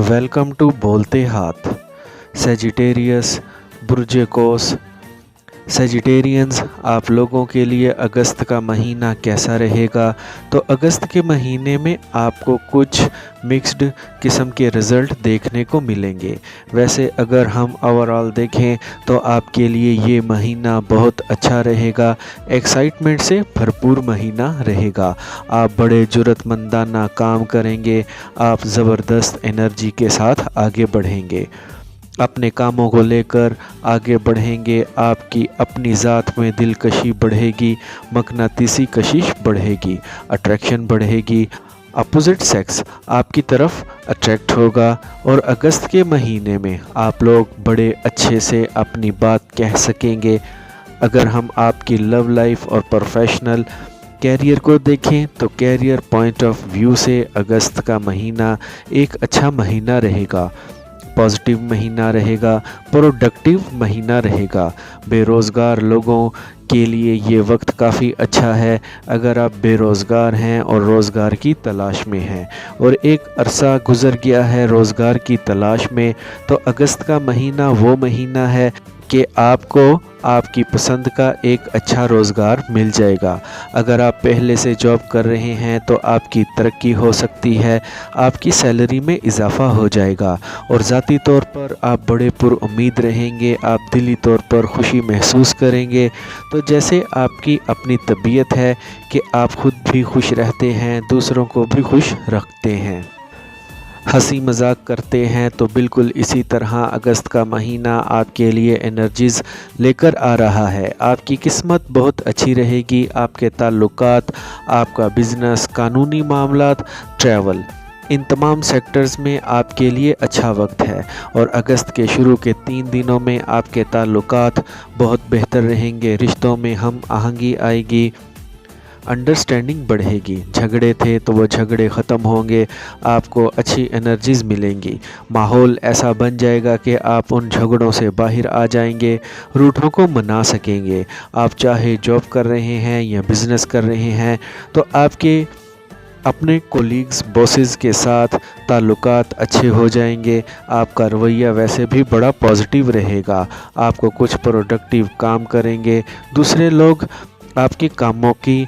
Welcome to बोलते हाथ। Sagittarius बुर्ज कोस। Sagittarians, आप लोगों के लिए अगस्त का महीना कैसा रहेगा? तो अगस्त के महीने में आपको कुछ मिक्स्ड किस्म के रिज़ल्ट देखने को मिलेंगे। वैसे अगर हम ओवरऑल देखें तो आपके लिए ये महीना बहुत अच्छा रहेगा, एक्साइटमेंट से भरपूर महीना रहेगा। आप बड़े जुर्रतमंदाना काम करेंगे, आप ज़बरदस्त एनर्जी के साथ आगे बढ़ेंगे, अपने कामों को लेकर आगे बढ़ेंगे। आपकी अपनी ज़ात में दिलकशी बढ़ेगी, मकनातीसी कशिश बढ़ेगी, अट्रैक्शन बढ़ेगी, अपोजिट सेक्स आपकी तरफ अट्रैक्ट होगा। और अगस्त के महीने में आप लोग बड़े अच्छे से अपनी बात कह सकेंगे। अगर हम आपकी लव लाइफ और प्रोफेशनल कैरियर को देखें तो कैरियर पॉइंट ऑफ व्यू से अगस्त का महीना एक अच्छा महीना रहेगा, पॉजिटिव महीना रहेगा, प्रोडक्टिव महीना रहेगा। बेरोज़गार लोगों के लिए ये वक्त काफ़ी अच्छा है। अगर आप बेरोज़गार हैं और रोज़गार की तलाश में हैं और एक अरसा गुज़र गया है रोज़गार की तलाश में, तो अगस्त का महीना वो महीना है कि आपको आपकी पसंद का एक अच्छा रोज़गार मिल जाएगा। अगर आप पहले से जॉब कर रहे हैं तो आपकी तरक्की हो सकती है, आपकी सैलरी में इजाफ़ा हो जाएगा और ज़ाती तौर पर आप बड़े पुरुम्मीद रहेंगे, आप दिली तौर पर खुशी महसूस करेंगे। तो जैसे आपकी अपनी तबीयत है कि आप खुद भी खुश रहते हैं, दूसरों को भी खुश रखते हैं, हंसी मजाक करते हैं, तो बिल्कुल इसी तरह अगस्त का महीना आपके लिए एनर्जीज़ लेकर आ रहा है। आपकी किस्मत बहुत अच्छी रहेगी, आपके ताल्लुकात, आपका बिज़नेस, कानूनी मामलात, ट्रैवल, इन तमाम सेक्टर्स में आपके लिए अच्छा वक्त है। और अगस्त के शुरू के 3 दिनों में आपके ताल्लुकात बहुत बेहतर रहेंगे, रिश्तों में हम आहंगी आएगी, अंडरस्टैंडिंग बढ़ेगी। झगड़े थे तो वो झगड़े ख़त्म होंगे, आपको अच्छी एनर्जीज़ मिलेंगी, माहौल ऐसा बन जाएगा कि आप उन झगड़ों से बाहर आ जाएंगे, रूठों को मना सकेंगे। आप चाहे जॉब कर रहे हैं या बिज़नेस कर रहे हैं तो आपके अपने कोलीग्स, बॉसेस के साथ ताल्लुकात अच्छे हो जाएंगे, आपका रवैया वैसे भी बड़ा पॉजिटिव रहेगा, आपको कुछ प्रोडक्टिव काम करेंगे, दूसरे लोग आपके कामों की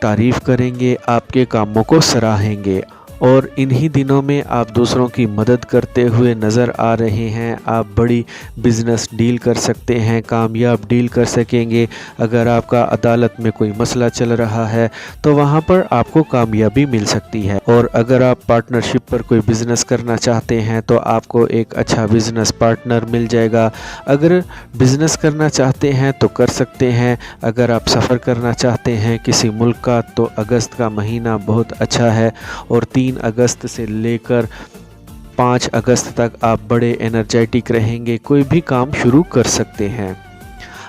तारीफ़ करेंगे, आपके कामों को सराहेंगे। और इन्हीं दिनों में आप दूसरों की मदद करते हुए नज़र आ रहे हैं। आप बड़ी बिज़नेस डील कर सकते हैं, कामयाब डील कर सकेंगे। अगर आपका अदालत में कोई मसला चल रहा है तो वहाँ पर आपको कामयाबी मिल सकती है। और अगर आप पार्टनरशिप पर कोई बिज़नेस करना चाहते हैं तो आपको एक अच्छा बिज़नेस पार्टनर मिल जाएगा। अगर बिज़नेस करना चाहते हैं तो कर सकते हैं। अगर आप सफ़र करना चाहते हैं किसी मुल्क का तो अगस्त का महीना बहुत अच्छा है। और 3 अगस्त से लेकर 5 अगस्त तक आप बड़े एनर्जेटिक रहेंगे, कोई भी काम शुरू कर सकते हैं,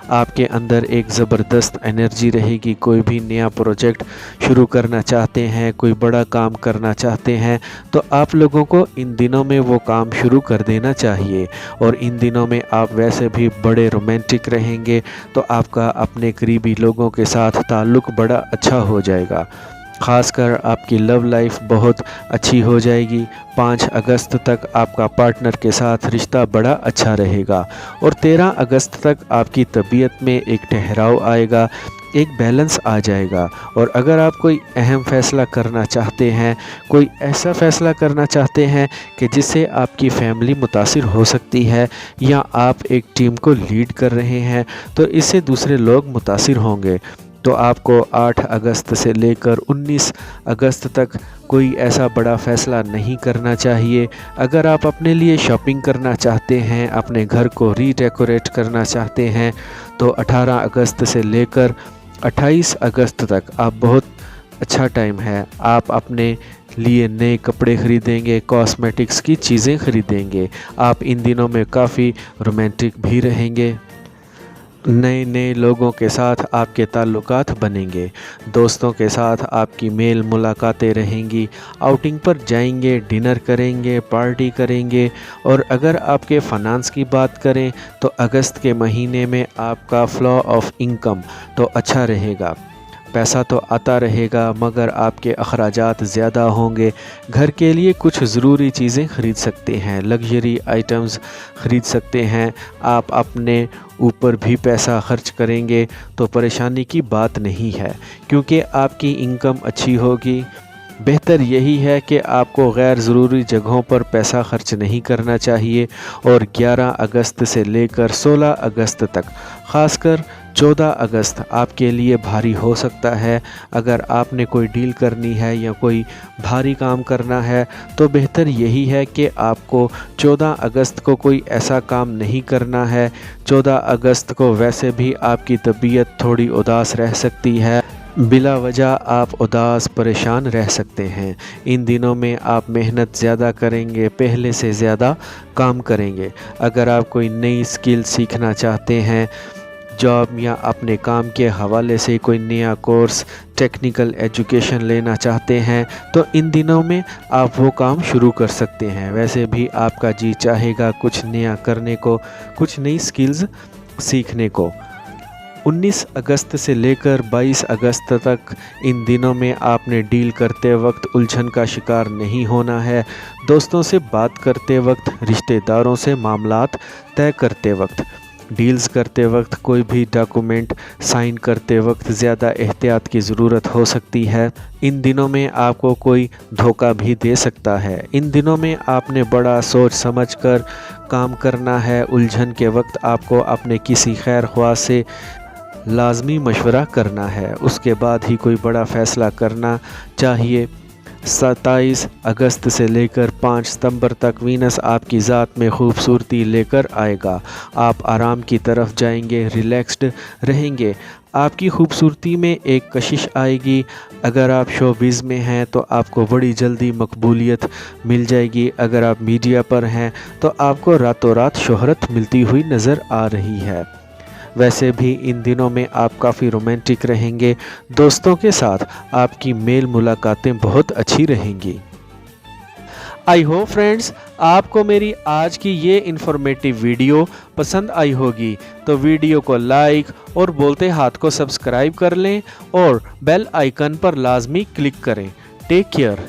आपके अंदर एक ज़बरदस्त एनर्जी रहेगी। कोई भी नया प्रोजेक्ट शुरू करना चाहते हैं, कोई बड़ा काम करना चाहते हैं तो आप लोगों को इन दिनों में वो काम शुरू कर देना चाहिए। और इन दिनों में आप वैसे भी बड़े रोमांटिक रहेंगे तो आपका अपने करीबी लोगों के साथ ताल्लुक़ बड़ा अच्छा हो जाएगा, ख़ासकर आपकी लव लाइफ बहुत अच्छी हो जाएगी। 5 अगस्त तक आपका पार्टनर के साथ रिश्ता बड़ा अच्छा रहेगा। और 13 अगस्त तक आपकी तबीयत में एक ठहराव आएगा, एक बैलेंस आ जाएगा। और अगर आप कोई अहम फ़ैसला करना चाहते हैं, कोई ऐसा फ़ैसला करना चाहते हैं कि जिससे आपकी फैमिली मुतासिर हो सकती है या आप एक टीम को लीड कर रहे हैं तो इससे दूसरे लोग मुतासिर होंगे, तो आपको 8 अगस्त से लेकर 19 अगस्त तक कोई ऐसा बड़ा फ़ैसला नहीं करना चाहिए। अगर आप अपने लिए शॉपिंग करना चाहते हैं, अपने घर को रीडेकोरेट करना चाहते हैं तो 18 अगस्त से लेकर 28 अगस्त तक आप बहुत अच्छा टाइम है। आप अपने लिए नए कपड़े ख़रीदेंगे, कॉस्मेटिक्स की चीज़ें ख़रीदेंगे। आप इन दिनों में काफ़ी रोमांटिक भी रहेंगे, नए नए लोगों के साथ आपके ताल्लुकात बनेंगे, दोस्तों के साथ आपकी मेल मुलाकातें रहेंगी, आउटिंग पर जाएंगे, डिनर करेंगे, पार्टी करेंगे। और अगर आपके फ़ाइनेंस की बात करें तो अगस्त के महीने में आपका फ्लो ऑफ इनकम तो अच्छा रहेगा, पैसा तो आता रहेगा मगर आपके अखराजात ज़्यादा होंगे। घर के लिए कुछ ज़रूरी चीज़ें ख़रीद सकते हैं, लग्जरी आइटम्स ख़रीद सकते हैं। आप अपने ऊपर भी पैसा खर्च करेंगे तो परेशानी की बात नहीं है, क्योंकि आपकी इनकम अच्छी होगी। बेहतर यही है कि आपको गैर ज़रूरी जगहों पर पैसा खर्च नहीं करना चाहिए। और 11 अगस्त से लेकर 16 अगस्त तक, ख़ासकर 14 अगस्त आपके लिए भारी हो सकता है। अगर आपने कोई डील करनी है या कोई भारी काम करना है तो बेहतर यही है कि आपको 14 अगस्त को कोई ऐसा काम नहीं करना है। 14 अगस्त को वैसे भी आपकी तबीयत थोड़ी उदास रह सकती है, बिला वजह आप उदास परेशान रह सकते हैं। इन दिनों में आप मेहनत ज़्यादा करेंगे, पहले से ज़्यादा काम करेंगे। अगर आप कोई नई स्किल सीखना चाहते हैं, जॉब या अपने काम के हवाले से कोई नया कोर्स, टेक्निकल एजुकेशन लेना चाहते हैं तो इन दिनों में आप वो काम शुरू कर सकते हैं। वैसे भी आपका जी चाहेगा कुछ नया करने को, कुछ नई स्किल्स सीखने को। 19 अगस्त से लेकर 22 अगस्त तक इन दिनों में आपने डील करते वक्त उलझन का शिकार नहीं होना है। दोस्तों से बात करते वक्त, रिश्तेदारों से मामलात तय करते वक्त, डील्स करते वक्त, कोई भी डॉक्यूमेंट साइन करते वक्त ज़्यादा एहतियात की ज़रूरत हो सकती है। इन दिनों में आपको कोई धोखा भी दे सकता है। इन दिनों में आपने बड़ा सोच समझ कर काम करना है। उलझन के वक्त आपको अपने किसी खैर ख्वाह से लाजमी मशवरा करना है, उसके बाद ही कोई बड़ा फ़ैसला करना चाहिए। 27 अगस्त से लेकर 5 सितंबर तक वीनस आपकी ज़ात में खूबसूरती लेकर आएगा। आप आराम की तरफ जाएंगे, रिलैक्स्ड रहेंगे। आपकी खूबसूरती में एक कशिश आएगी। अगर आप शोबिज़ में हैं तो आपको बड़ी जल्दी मकबूलियत मिल जाएगी। अगर आप मीडिया पर हैं तो आपको रातों रात शोहरत मिलती हुई नज़र आ रही है। वैसे भी इन दिनों में आप काफ़ी रोमांटिक रहेंगे। दोस्तों के साथ आपकी मेल मुलाकातें बहुत अच्छी रहेंगी। आई होप फ्रेंड्स आपको मेरी आज की ये इन्फॉर्मेटिव वीडियो पसंद आई होगी, तो वीडियो को लाइक और बोलते हाथ को सब्सक्राइब कर लें और बेल आइकन पर लाजमी क्लिक करें। Take care.